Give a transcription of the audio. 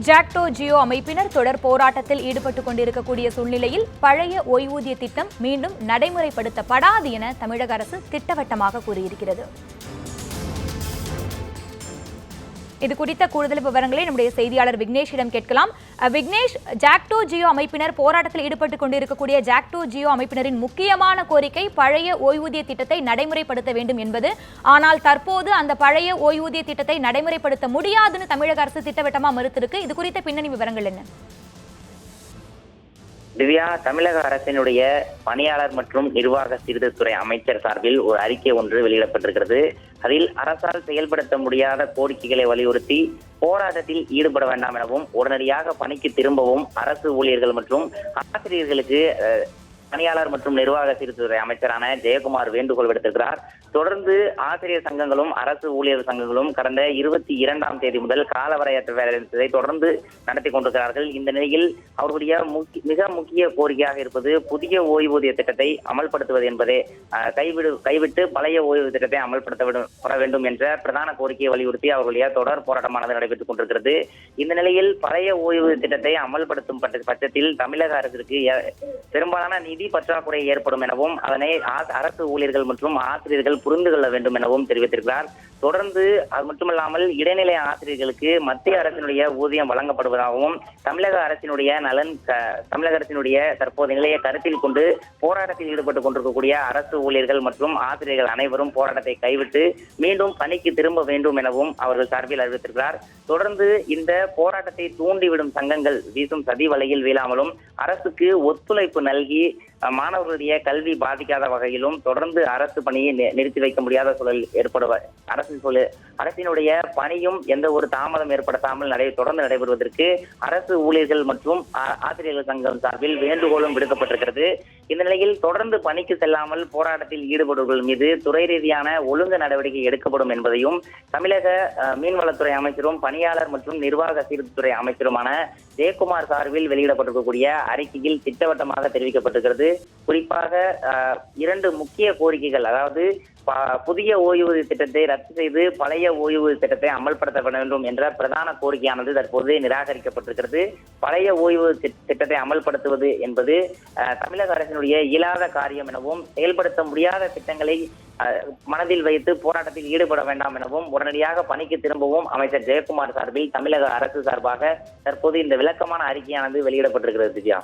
ஜாக்டோ ஜியோ அமைப்பினர் தொடர் போராட்டத்தில் ஈடுபட்டுக் கொண்டிருக்கக்கூடிய சூழ்நிலையில் பழைய ஓய்வூதிய திட்டம் மீண்டும் நடைமுறைப்படுத்தப்படாது என தமிழக அரசு திட்டவட்டமாக கூறியிருக்கிறது. இது குறித்த கூடுதல் விவரங்களை நம்முடைய செய்தியாளர் விக்னேஷிடம் கேட்கலாம். விக்னேஷ், ஜாக்டோ ஜியோ அமைப்பினர் போராட்டத்தில் ஈடுபட்டுக் கொண்டிருக்கக்கூடிய ஜாக்டோ ஜியோ அமைப்பினரின் முக்கியமான கோரிக்கை பழைய ஓய்வூதிய திட்டத்தை நடைமுறைப்படுத்த வேண்டும் என்பது. ஆனால் தற்போது அந்த பழைய ஓய்வூதிய திட்டத்தை நடைமுறைப்படுத்த முடியாதுன்னு தமிழக அரசு திட்டவட்டமா மறுத்திருக்கு. இது குறித்த பின்னணி விவரங்கள் என்ன? திவ்யா, தமிழக அரசினுடைய பணியாளர் மற்றும் நிர்வாக சீர்திருத்தத்துறை அமைச்சர் சார்பில் ஒரு அறிக்கை ஒன்று வெளியிடப்பட்டிருக்கிறது. அதில் அரசால் செயல்படுத்த முடியாத கோரிக்கைகளை வலியுறுத்தி போராட்டத்தில் ஈடுபட வேண்டாம் எனவும் உடனடியாக பணிக்கு திரும்பவும் அரசு ஊழியர்கள் மற்றும் ஆசிரியர்களுக்கு பணியாளர் மற்றும் நிர்வாக சீர்திருத்தத்துறை அமைச்சரான ஜெயக்குமார் வேண்டுகோள் விடுத்திருக்கிறார். தொடர்ந்து ஆசிரியர் சங்கங்களும் அரசு ஊழியர் சங்கங்களும் கடந்த 22ஆம் தேதி முதல் காலவரையற்ற வேலை தொடர்ந்து நடத்தி கொண்டிருக்கிறார்கள். இந்த நிலையில் அவர்களுடைய மிக முக்கிய கோரிக்கையாக இருப்பது புதிய ஓய்வூதிய திட்டத்தை அமல்படுத்துவது என்பதே. கைவிட்டு பழைய ஓய்வு திட்டத்தை அமல்படுத்த வேண்டும் என்ற பிரதான கோரிக்கையை வலியுறுத்தி அவர்களுடைய தொடர் போராட்டமானது நடைபெற்றுக் கொண்டிருக்கிறது. இந்த நிலையில் பழைய ஓய்வூதிய திட்டத்தை அமல்படுத்தும் பட்சத்தில் தமிழக அரசிற்கு பெரும்பாலான நிதி பற்றாக்குறை ஏற்படும் எனவும் அதனை அரசு ஊழியர்கள் மற்றும் ஆசிரியர்கள் புரிந்து கொள்ள வேண்டும் எனவும் தெரிவித்திருக்கிறார். தொடர்ந்து அது மட்டுமல்லாமல் இடைநிலை ஆசிரியர்களுக்கு மத்திய அரசினுடைய ஊதியம் வழங்கப்படுவதாகவும் தமிழக அரசினுடைய தற்போதைய நிலையை கருத்தில் கொண்டு போராட்டத்தில் ஈடுபட்டுக் கொண்டிருக்கக்கூடிய அரசு ஊழியர்கள் மற்றும் ஆசிரியர்கள் அனைவரும் போராட்டத்தை கைவிட்டு மீண்டும் பணிக்கு திரும்ப வேண்டும் எனவும் அவர்கள் சார்பில் அறிவித்திருக்கிறார். தொடர்ந்து இந்த போராட்டத்தை தூண்டிவிடும் சங்கங்கள் வீசும் சதி வலையில் வீழாமலும் அரசுக்கு ஒத்துழைப்பு நல்கி மாணவர்களுடைய கல்வி பாதிக்காத வகையிலும் தொடர்ந்து அரசு பணியை நிறுத்தி வைக்க முடியாத சூழல் அரசினுடைய பணியும் எந்த ஒரு தாமதம் ஏற்படுத்தாமல் தொடர்ந்து நடைபெறுவதற்கு அரசு ஊழியர்கள் மற்றும் ஆசிரியர்கள் சங்கம் சார்பில் வேண்டுகோளும் விடுக்கப்பட்டிருக்கிறது. இந்த நிலையில் தொடர்ந்து பணிக்கு செல்லாமல் போராட்டத்தில் ஈடுபடுவர்கள் மீது துறை ரீதியான ஒழுங்கு நடவடிக்கை எடுக்கப்படும் என்பதையும் தமிழக மீன்வளத்துறை அமைச்சரும் பணியாளர் மற்றும் நிர்வாக சீர்திருத்தத்துறை அமைச்சருமான ஜெயக்குமார் சார்பில் வெளியிடப்பட்டிருக்கக்கூடிய அறிக்கையில் திட்டவட்டமாக தெரிவிக்கப்பட்டிருக்கிறது. குறிப்பாக 2 முக்கிய கோரிக்கைகள், அதாவது புதிய ஓய்வூதிய திட்டத்தை ரத்து செய்து பழைய ஓய்வூதிய திட்டத்தை அமல்படுத்த வேண்டும் என்ற பிரதான கோரிக்கையானது தற்போது நிராகரிக்கப்பட்டிருக்கிறது. பழைய ஓய்வூதிய திட்டத்தை அமல்படுத்துவது என்பது தமிழக அரசினுடைய இயலாத காரியம் எனவும் செயல்படுத்த முடியாத திட்டங்களை மனதில் வைத்து போராட்டத்தில் ஈடுபட வேண்டாம் எனவும் உடனடியாக பணிக்கு திரும்பவும் அமைச்சர் ஜெயக்குமார் சார்பில் தமிழக அரசு சார்பாக தற்போது இந்த விளக்கமான அறிக்கையானது வெளியிடப்பட்டிருக்கிறது. திவ்யா.